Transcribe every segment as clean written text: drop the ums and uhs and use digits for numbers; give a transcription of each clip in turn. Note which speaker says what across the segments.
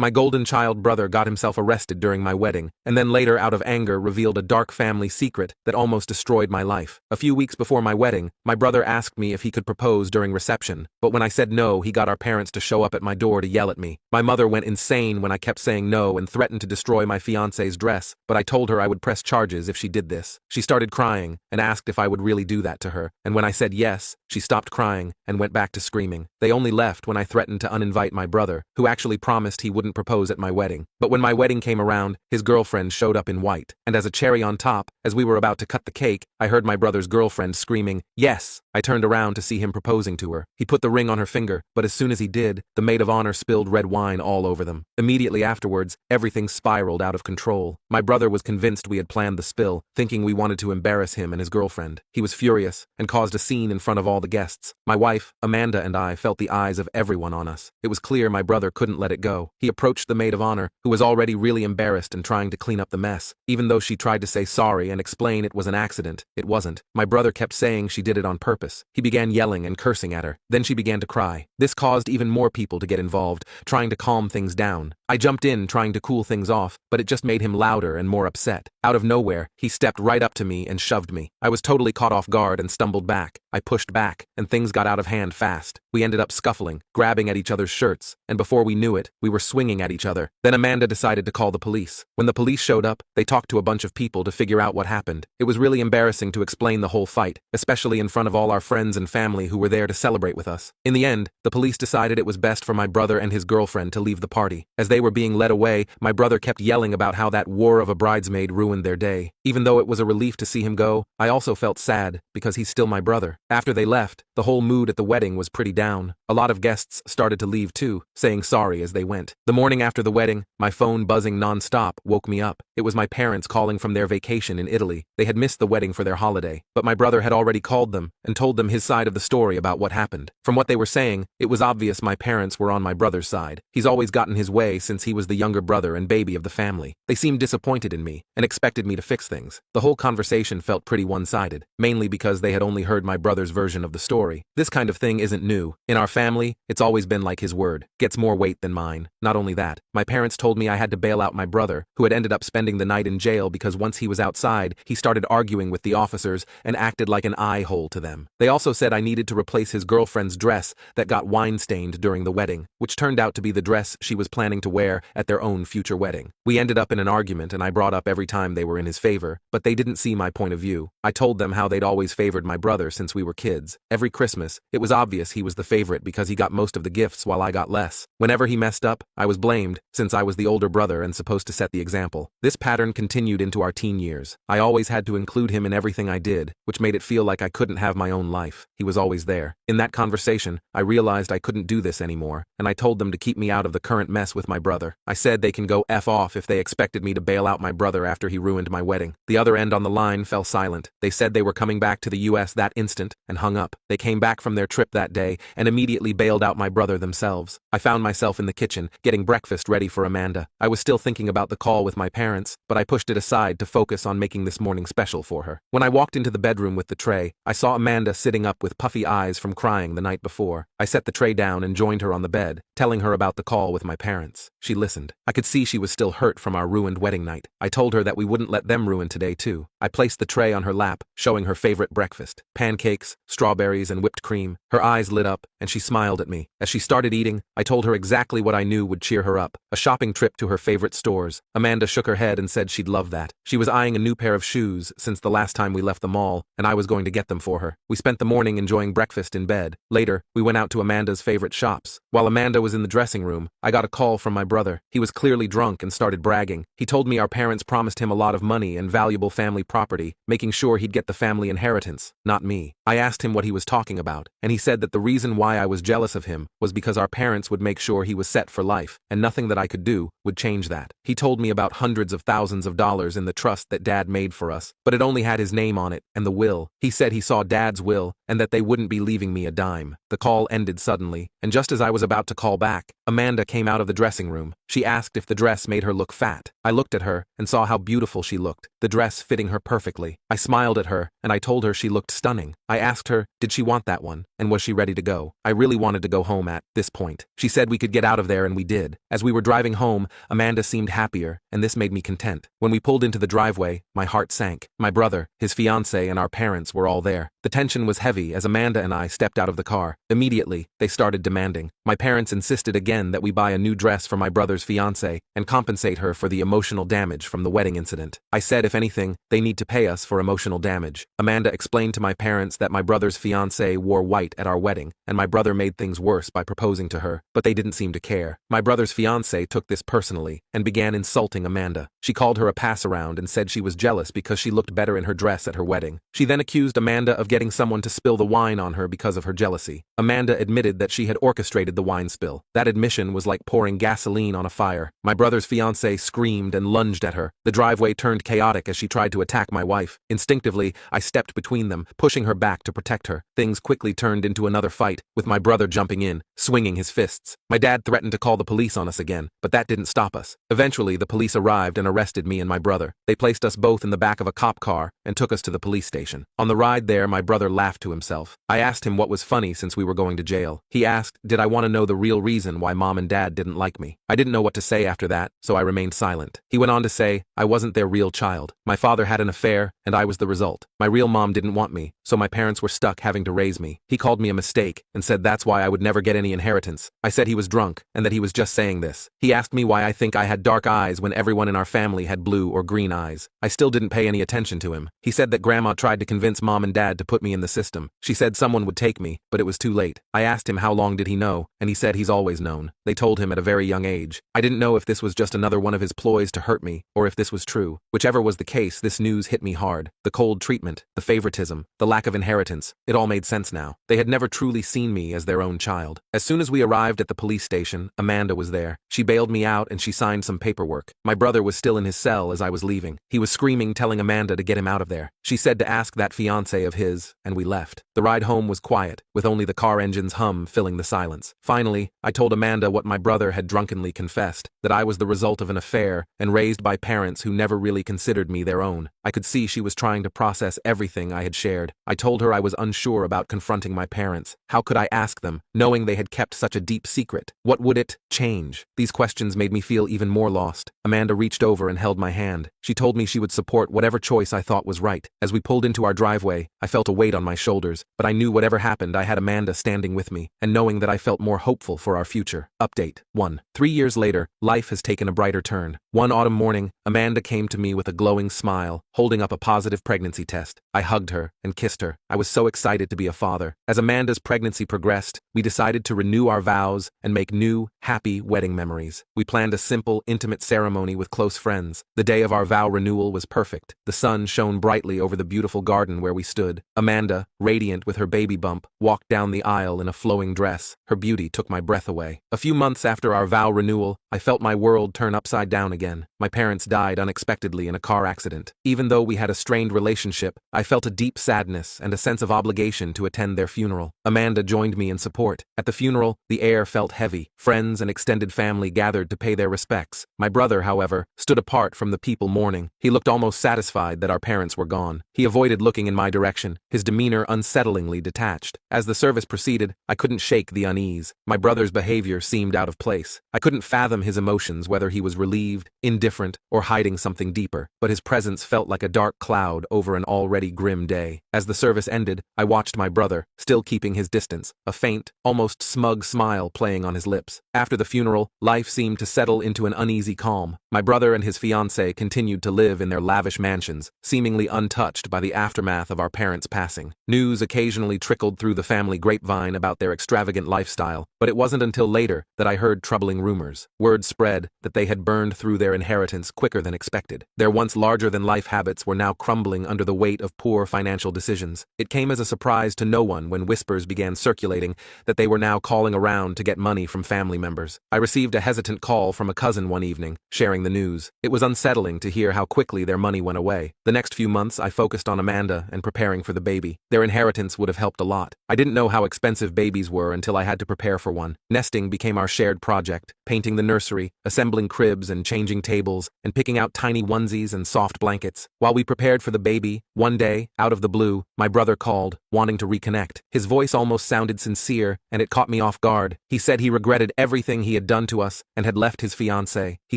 Speaker 1: My golden child brother got himself arrested during my wedding, and then later out of anger revealed a dark family secret that almost destroyed my life. A few weeks before my wedding, my brother asked me if he could propose during reception, but when I said no, he got our parents to show up at my door to yell at me. My mother went insane when I kept saying no and threatened to destroy my fiancé's dress, but I told her I would press charges if she did this. She started crying and asked if I would really do that to her, and when I said yes, she stopped crying and went back to screaming. They only left when I threatened to uninvite my brother, who actually promised he wouldn't propose at my wedding. But when my wedding came around, his girlfriend showed up in white, and as a cherry on top, as we were about to cut the cake, I heard my brother's girlfriend screaming, "Yes!" I turned around to see him proposing to her. He put the ring on her finger, but as soon as he did, the maid of honor spilled red wine all over them. Immediately afterwards, everything spiraled out of control. My brother was convinced we had planned the spill, thinking we wanted to embarrass him and his girlfriend. He was furious and caused a scene in front of all the guests. My wife, Amanda, and I felt the eyes of everyone on us. It was clear my brother couldn't let it go. He approached the maid of honor, who was already really embarrassed and trying to clean up the mess. Even though she tried to say sorry and explain it was an accident, it wasn't. My brother kept saying she did it on purpose. He began yelling and cursing at her. Then she began to cry. This caused even more people to get involved, trying to calm things down. I jumped in trying to cool things off, but it just made him louder and more upset. Out of nowhere, he stepped right up to me and shoved me. I was totally caught off guard and stumbled back. I pushed back, and things got out of hand fast. We ended up scuffling, grabbing at each other's shirts, and before we knew it, we were swinging at each other. Then Amanda decided to call the police. When the police showed up, they talked to a bunch of people to figure out what happened. It was really embarrassing to explain the whole fight, especially in front of all our friends and family who were there to celebrate with us. In the end, the police decided it was best for my brother and his girlfriend to leave the party. As they were being led away, my brother kept yelling about how that war of a bridesmaid ruined their day. Even though it was a relief to see him go, I also felt sad because he's still my brother. After they left, the whole mood at the wedding was pretty down. A lot of guests started to leave too, saying sorry as they went. The morning after the wedding, my phone buzzing non-stop woke me up. It was my parents calling from their vacation in Italy. They had missed the wedding for their holiday, but my brother had already called them and told them his side of the story about what happened. From what they were saying, it was obvious my parents were on my brother's side. He's always gotten his way since he was the younger brother and baby of the family. They seemed disappointed in me and expected me to fix things. The whole conversation felt pretty one-sided, mainly because they had only heard my brother's version of the story. This kind of thing isn't new. In our family, it's always been like his word gets more weight than mine. Not only that, my parents told me I had to bail out my brother, who had ended up spending the night in jail because once he was outside, he started arguing with the officers and acted like an eye hole to them. They also said I needed to replace his girlfriend's dress that got wine-stained during the wedding, which turned out to be the dress she was planning to wear at their own future wedding. We ended up in an argument and I brought up every time they were in his favor, but they didn't see my point of view. I told them how they'd always favored my brother since we were kids. Every Christmas, it was obvious he was the favorite because he got most of the gifts while I got less. Whenever he messed up, I was blamed, since I was the older brother and supposed to set the example. This pattern continued into our teen years. I always had to include him in everything I did, which made it feel like I couldn't have my own life. He was always there. In that conversation, I realized I couldn't do this anymore, and I told them to keep me out of the current mess with my brother. I said they can go F off if they expected me to bail out my brother after he ruined my wedding. The other end on the line fell silent. They said they were coming back to the US that instant and hung up. They came back from their trip that day and immediately bailed out my brother themselves. I found myself in the kitchen, getting breakfast ready for Amanda. I was still thinking about the call with my parents, but I pushed it aside to focus on making this morning special for her. When I walked into the bedroom with the tray, I saw Amanda sitting up with puffy eyes from crying the night before. I set the tray down and joined her on the bed, telling her about the call with my parents. She listened. I could see she was still hurt from our ruined wedding night. I told her that we wouldn't let them ruin today too. I placed the tray on her lap, showing her favorite breakfast: pancakes, strawberries, and whipped cream. Her eyes lit up, and she smiled at me. As she started eating, I told her exactly what I knew would cheer her up: a shopping trip to her favorite stores. Amanda shook her head and said she'd love that. She was eyeing a new pair of shoes since the last time we left the mall, and I was going to get them for her. We spent the morning enjoying breakfast in bed. Later, we went out to Amanda's favorite shops. While Amanda was in the dressing room, I got a call from my brother. He was clearly drunk and started bragging. He told me our parents promised him a lot of money and valuable family property, making sure he'd get the family inheritance, not me. I asked him what he was talking about, and he said that the reason why I was jealous of him was because our parents would make sure he was set for life, and nothing that I could do would change that. He told me about hundreds of thousands of dollars in the trust that Dad made for us, but it only had his name on it and the will. He said he saw Dad's will and that they wouldn't be leaving me a dime. The call ended suddenly, and just as I was about to call back, Amanda came out of the dressing room. She asked if the dress made her look fat. I looked at her and saw how beautiful she looked, the dress fitting her perfectly. I smiled at her, and I told her she looked stunning. I asked her, did she want that one, and was she ready to go? I really wanted to go home at this point. She said we could get out of there, and we did. did. As we were driving home, Amanda seemed happier, and this made me content. When we pulled into the driveway, my heart sank. My brother, his fiancée, and our parents were all there. The tension was heavy as Amanda and I stepped out of the car. Immediately, they started demanding. My parents insisted again that we buy a new dress for my brother's fiancée and compensate her for the emotional damage from the wedding incident. I said, if anything, they need to pay us for emotional damage. Amanda explained to my parents that my brother's fiancée wore white at our wedding, and my brother made things worse by proposing to her, but they didn't seem to care. My brother's fiancée took this personally and began insulting Amanda. She called her a pass-around and said she was jealous because she looked better in her dress at her wedding. She then accused Amanda of getting someone to spill the wine on her because of her jealousy. Amanda admitted that she had orchestrated the wine spill. That admission was like pouring gasoline on a fire. My brother's fiancée screamed and lunged at her. The driveway turned chaotic as she tried to attack my wife. Instinctively, I stepped between them, pushing her back to protect her. Things quickly turned into another fight, with my brother jumping in, swinging his fists. My dad threatened to call the police on us again, but that didn't stop us. Eventually, the police arrived and arrested me and my brother. They placed us both in the back of a cop car and took us to the police station. On the ride there, my brother laughed to himself. I asked him what was funny since we were going to jail. He asked, did I want to know the real reason why mom and dad didn't like me? I didn't know what to say after that, so I remained silent. He went on to say, I wasn't their real child. My father had an affair, and I was the result. My real mom didn't want me, so my parents were stuck having to raise me. He called me a mistake and said that's why I would never get any inheritance. I said he was drunk and that he was just saying this. He asked me why I think I had dark eyes when everyone in our family had blue or green eyes. I still didn't pay any attention to him. He said that grandma tried to convince mom and dad to put me in the system. She said someone would take me, but it was too late. I asked him how long did he know, and he said he's always known. They told him at a very young age. I didn't know if this was just another one of his ploys to hurt me, or if this was true. Whichever was the case, this news hit me hard. The cold treatment, the favoritism, the lack of inheritance, it all made sense now. They had never truly seen me as their own child. As soon as we arrived at the police station, Amanda was there. She bailed me out and she signed some paperwork. My brother was still in his cell as I was leaving. He was screaming, telling Amanda to get him out of there. She said to ask that fiancé of his, and we left. The ride home was quiet, with only the car engine's hum filling the silence. Finally, I told Amanda what my brother had drunkenly confessed, that I was the result of an affair and raised by parents who never really considered me their own. I could see she was trying to process everything I had shared. I told her I was unsure about confronting my parents. How could I ask them, knowing they had kept such a deep secret? What would it change? These questions made me feel even more lost. Amanda reached over and held my hand. She told me she would support whatever choice I thought was right. As we pulled into our driveway, I felt a weight on my shoulders, but I knew whatever happened I had Amanda standing with me, and knowing that I felt more hopeful for our future. Update 1. 3 years later, life has taken a brighter turn. One autumn morning, Amanda came to me with a glowing smile, holding up a positive pregnancy test. I hugged her and kissed her. I was so excited to be a father. As Amanda's pregnancy progressed, we decided to renew our vows and make new, happy wedding memories. We planned a simple, intimate ceremony with close friends. The day of our vow renewal was perfect. The sun shone brightly over the beautiful garden where we stood. Amanda, radiant with her baby bump, walked down the aisle in a flowing dress. Her beauty took my breath away. A few months after our vow renewal, I felt my world turn upside down again. My parents died unexpectedly in a car accident. Even though we had a strained relationship, I felt a deep sadness and a sense of obligation to attend their funeral. Amanda joined me in support. At the funeral, the air felt heavy. Friends and extended family gathered to pay their respects. My brother, however, stood apart from the people mourning. He looked almost satisfied that our parents were gone. He avoided looking in my direction, his demeanor unsettlingly detached. As the service proceeded, I couldn't shake the unease. My brother's behavior seemed out of place. I couldn't fathom his emotions, whether he was relieved, indifferent, or hiding something deeper, but his presence felt like a dark cloud over an already grim day. As the service ended, I watched my brother, still keeping his distance, a faint, almost smug smile playing on his lips. After the funeral, life seemed to settle into an uneasy calm. My brother and his fiancée continued to live in their lavish mansions, seemingly untouched by the aftermath of our parents' passing. News occasionally trickled through the family grapevine about their extravagant lifestyle, but it wasn't until later that I heard troubling rumors. Word spread that they had burned through their inheritance quicker than expected. Their once larger-than-life habits were now crumbling under the weight of poor financial decisions. It came as a surprise to no one when whispers began circulating that they were now calling around to get money from family members. I received a hesitant call from a cousin one evening, sharing the news. It was unsettling to hear how quickly their money went away. The next few months, I focused on Amanda and preparing for the baby. Their inheritance would have helped a lot. I didn't know how expensive babies were until I had to prepare for for one. Nesting became our shared project, painting the nursery, assembling cribs and changing tables, and picking out tiny onesies and soft blankets. While we prepared for the baby, one day, out of the blue, my brother called, wanting to reconnect. His voice almost sounded sincere, and it caught me off guard. He said he regretted everything he had done to us and had left his fiancée. He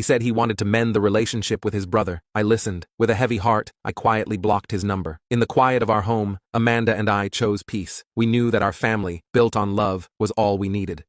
Speaker 1: said he wanted to mend the relationship with his brother. I listened. With a heavy heart, I quietly blocked his number. In the quiet of our home, Amanda and I chose peace. We knew that our family, built on love, was all we needed.